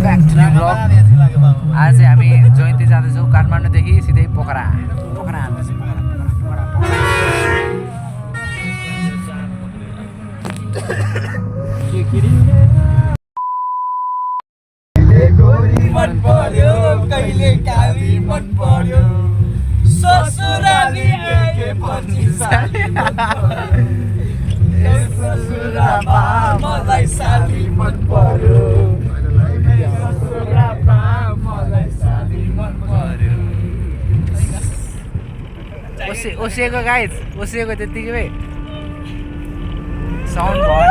Back to new blog. आज चाहिँ हामी जयन्ती जाँदैछौँ काठमाडौँदेखि सिधै पोखरा हाल्दैछौँ। मन पर्यो कहिले काली मन पर्यो ससुराली के पछि साली मन पर्यो ससुरामा मलाई साली मन पर्यो ससुरामा मलाई साली मन पर्यो। ओसिएको गाइज ओसिएको त्यतिकै साउन्ड भएन।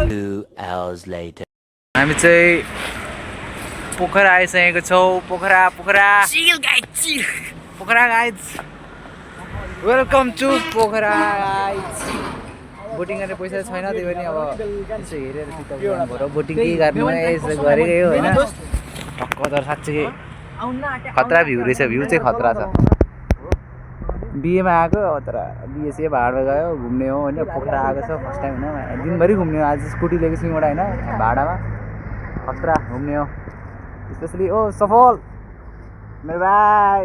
2 hours later. हामी चाहिँ पोखरा आइसकेको छौँ। Pokhara guys welcome to Pokhara guys. Boating गर्ने पैसा छैन त्यही पनि अब यसो हेरेर भयो बोटिङ केही गर्नु यसो गरेकै हो होइन। टक्क तर साँच्चै खतरा भ्यू रहेछ। भ्यू चाहिँ खतरा छ। बिहेमा आएको तर बिएसए भाडा गयो घुम्ने हो होइन। पोखरा आएको छ फर्स्ट टाइम होइन। दिनभरि घुम्ने हो। आज स्कुटी लिएको छु एउटा होइन भाडामा खतरा घुम्ने हो। स्पेसली ओ सफल मेरो भाइ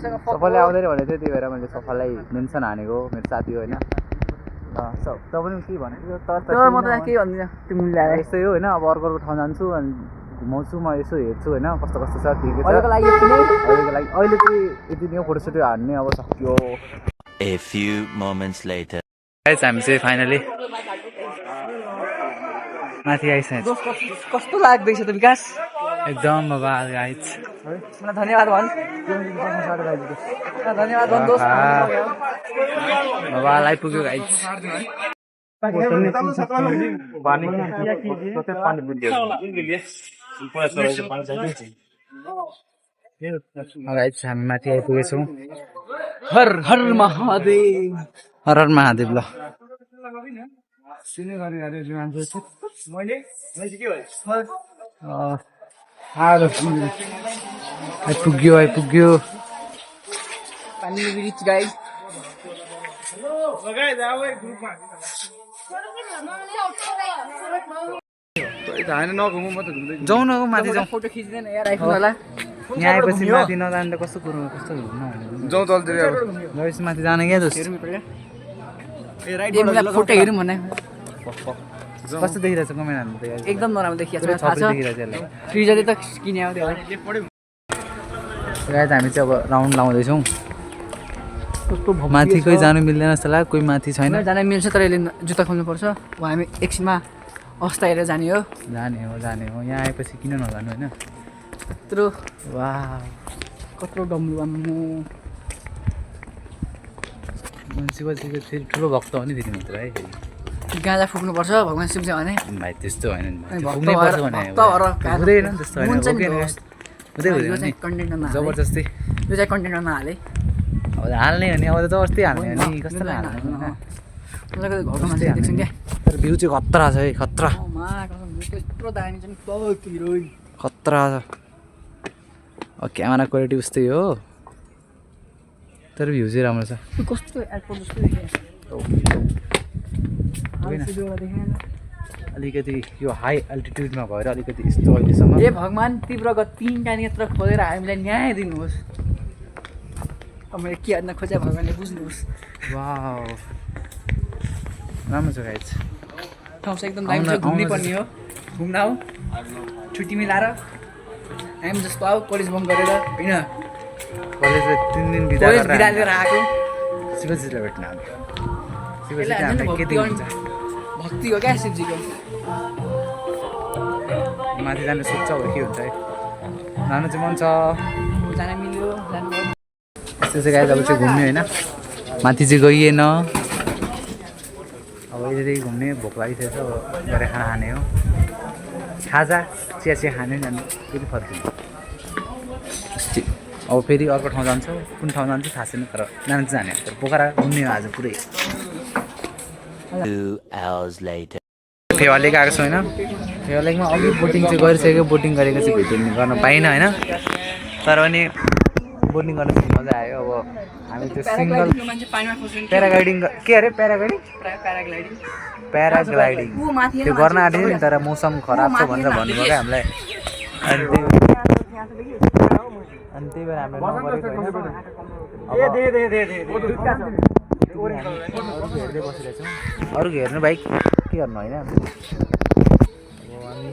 सफलले आउँदैन भनेको थियो त्यही भएर मैले सफललाई मेन्सन हानेको मेरो साथी हो होइन। त पनि के भनेको म त केही भन्दिनँ तिमीले यस्तै हो होइन। अब अर्को ठाउँ जान्छु अनि घुमाउँछु म यसो हेर्छु होइन कस्तो कस्तो छ के के छ अहिलेको लागि अहिले चाहिँ यति नै फोटोसोटो हान्ने अब सक्यो। A few moments later. हामी चाहिँ फाइनली माथि आइसकेको। कस्तो लाग्दैछ त विकास? एकदम बाबा गाइज मलाई धन्यवाद भन्। धन्यवाद भन् दोस्त। बाबा आइपुग्यो गाइज। गाइज हामी माथि आइपुगेछौँ। हर हर महादेव। हर हर महादेव। ल आइपुग्यो जाउँ न माथि जाउँ। फोटो खिच्दैन यार आइफोन होला। यहाँ आएपछि माथि नजाने कस्तो कुरो कस्तो जाउँ चलतिर अब गएपछि माथि जाने क्या जस्तो फोटो हेरौँ भने कस्तो देखिरहेछ कमेन्ट हाल्नु त एकदम नराम्रो देखिएको छ। देखिरहेछ यसलाई। फ्रिजले त किन्यो त्यो गाइज हामी चाहिँ अब राउन्ड लाउँदैछौँ। माथि कोही जानु मिल्दैन जस्तो लाग्यो। कोही माथि छैन। जान मिल्छ तर यसले जुत्ता खोल्नु पर्छ। अब हामी एकछिनमा अवस्था हेरेर जाने हो। जाने हो यहाँ आएपछि किन नजानु होइन। यत्रो वाह कत्रो डम्लु आम्मु शिवजीको फेरि ठुलो भक्त हो नि फेरि मात्र है। गाँजा फुक्नुपर्छ भगवान् शिवजी भने भाइ त्यस्तो होइन अनि भक्त पुग्नै पर्छ भने हुँदैन त्यस्तो होइन जबरजस्ती यो चाहिँ कन्टेन्टमा नहाले। अब हाल्ने हो नि अब जबरजस्ती हाल्ने हो नि कस्तो हाल्ने घरको मान्छे देख्छन् क्या। तर भ्यू चाहिँ खतरा छ है खतरा यत्रो दामी छ नि खतरा छ। अब क्यामेरा क्वालिटी उस्तै हो तर भ्यू चाहिँ राम्रो छ। कस्तो एयरपोर्ट जस्तो देखियो अलिकति यो हाई अल्टिट्युडमा भएर अलिकति यस्तो अहिलेसम्म। ए भगवान् तीव्र गति 3टा नेत्र खोलेर हामीलाई न्याय दिनुहोस्। अब मैले के हान्न खोजेँ भगवान्ले बुझ्नुहोस्। वाउ राम्रो छ गाइज। ठाउँ चाहिँ एकदम दामी छ। घुम्नै पर्ने हो। घुम्न आऊ छुट्टी मिलाएर हामी जस्तो आऊ कलेज बन्द गरेर होइन कलेज 3 दिन बिदा लिएर आएको शिवजीलाई भेट्न आएको। शिवजी यसलाई हामीलाई के दिनुहुन्छ भक्ति हो क्या शिवजीको। माथि जाने सोध्छ अब के हुन्छ है। जानु चाहिँ मन छ। जान मिल्यो जानुभयो। यस्तो चाहिँ गाइज अब चाहिँ घुम्ने होइन। माथि चाहिँ गइएन। अब यतिदेखि घुम्ने भोक लागिसकेको छ। अब गएर खाना खाने हो। खाजा चिया खाने जाने फेरि फर्किने। अब फेरि अर्को ठाउँ जान्छौँ। कुन ठाउँ जान्छ थाहा छैन तर जानु चाहिँ जाने। तर पोखरा घुम्ने हो आज पुरै। 2 hours later. फेवा लेक आएको छु होइन। फेवा लेकमा अघि बोटिङ चाहिँ गरिसकेको। बोटिङ गरेको चाहिँ भिडियो गर्न पाइनँ होइन। तर पनि बोटिङ गर्न चाहिँ मजा आयो। अब हामी त्यो सिङ्गल प्याराग्लाइडिङको मान्छे पानीमा फस्यो नि प्याराग्लाइडिङ के अरे प्याराग्लाइडिङ प्याराग्लाइडिङ प्याराग्लाइडिङ ऊ माथि त्यो गर्न आँटेको नि, तर मौसम खराब छ भनेर भन्नुभयो क्या हामीलाई। अनि त्यही भएर हामीले नगरेको होइन। हेर्दै बसिरहेछौँ, अरूको हेर्नु भाइ के गर्नु होइन। अब हामी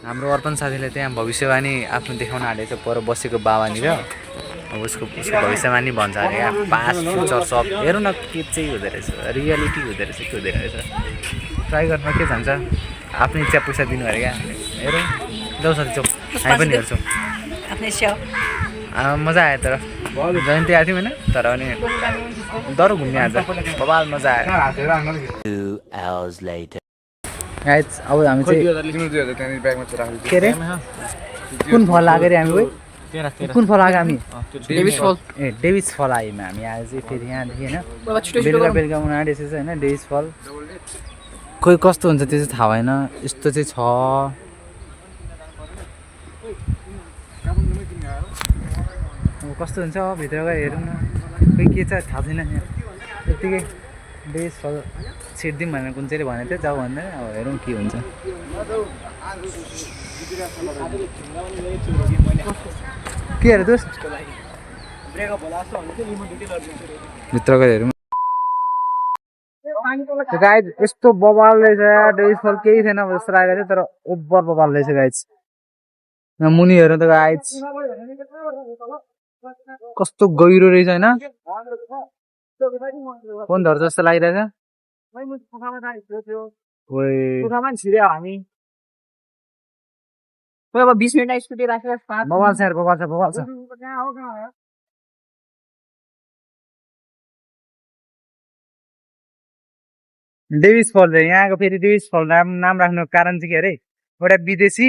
हाम्रो अर्पण साथीले त्यहाँ भविष्यवाणी आफ्नो देखाउन आँटेको छ पर बसेको बाबानिर। अब उसको भविष्यवाणी भन्छ अरे क्या, पास्ट फ्युचर सब हेरौँ न के चाहिँ हुँदो रहेछ, रियालिटी हुँदो रहेछ के हुँदैन रहेछ। ट्राई गर्न के जान्छ, आफ्नो इच्छा पैसा दिनु अरे क्या। हेरौँ जाउँ साथी जाउँ, हामी पनि हेर्छौँ। आफ्नै स्याउ मजा आयो तर जयन्ती आएको थियौँ होइन, तर अनि डह्रो घुम्ने आज बबाल मजा आयो। 2 hours later. गाइज अब हामी चाहिँ के अरे कुन फल लाग्यो अरे हामी गयो, कुन फल लाग्यो हामी डेभिस फल ए डेभिस फल आयौँ हामी आज चाहिँ। फेरि यहाँदेखि होइन बाबा छिटो छिटो बेलुका गरौँ। बेलुका उनीहरू यसो होइन डेभिस फल खोइ कस्तो हुन्छ त्यो चाहिँ थाहा भएन, यस्तो चाहिँ छ। अब कस्तो हुन्छ भित्र गएर हेरौँ न, खोइ के छ थाहा छैन। यत्तिकै डेभिस फल छिर्दिउँ भनेर कुन चाहिँ भनेको थियो, जाऊ भन्दा अब हेरौँ के हुन्छ। के अरे दोस्त भित्र गएर हेरौँ। गाइज यस्तो बबाल रहेछ डेभिस फल, केही छैन जस्तो लागेको थियो तर ओभर बबाल रहेछ गाइज। मुनि हेर्नु त गाइज कस्तो गहिरो रहेछ होइन, फोन धर्छ जस्तो लागिरहेछ। अब 20 मिनट स्कुटी राखेर बबाल छ यार, बबाल छ बबाल छ। डेभिस फल रे यहाँको। फेरि डेभिस फल नाम राख्नुको कारण चाहिँ के अरे, एउटा विदेशी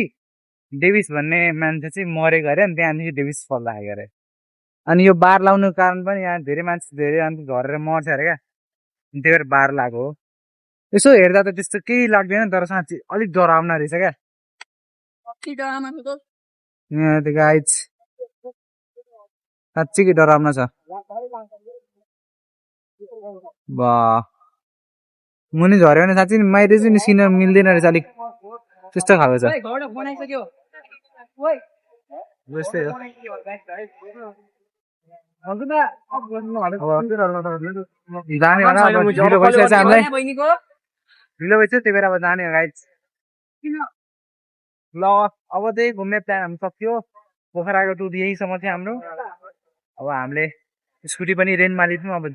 डेभिस भन्ने मान्छे चाहिँ मरेको अरे, अनि त्यहाँदेखि डेभिस फल राखेको अरे। अनि यो बार लाउनुको कारण पनि यहाँ धेरै मान्छे धेरै अन्त झरेर मर्छ अरे क्या, त्यही भएर बार लगाएको हो। यसो हेर्दा त त्यस्तो केही लाग्दैन तर साँच्ची अलिक डराउना रहेछ क्या। यहाँ त गाइज साँच्चीकै डराउना छ। वाह मुनि झऱ्यो भने साँच्ची माइरे चाहिँ निस्किन मिल्दैन रहेछ, अलिक त्यस्तो खालको छ। यस्तै हो। जाने होला ढिलो भइसकेको छ हामीलाई, ढिलो भइसक्यो त्यही भएर अब जाने हो गाइज। ल अब चाहिँ घुम्ने प्लान हामी सक्यो। पोखराको टुर यहीसम्म थियो हाम्रो। अब हामीले स्कुटी पनि रेन्टमा लिथ्यौँ, अब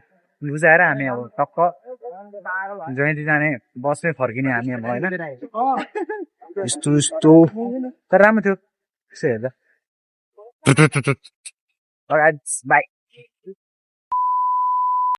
बुझाएर हामी अब टक्क जयन्ती जाने बसमै फर्किने हामी अब होइन। यस्तो यस्तो तर राम्रो थियो यसो हेर्दा। बाई।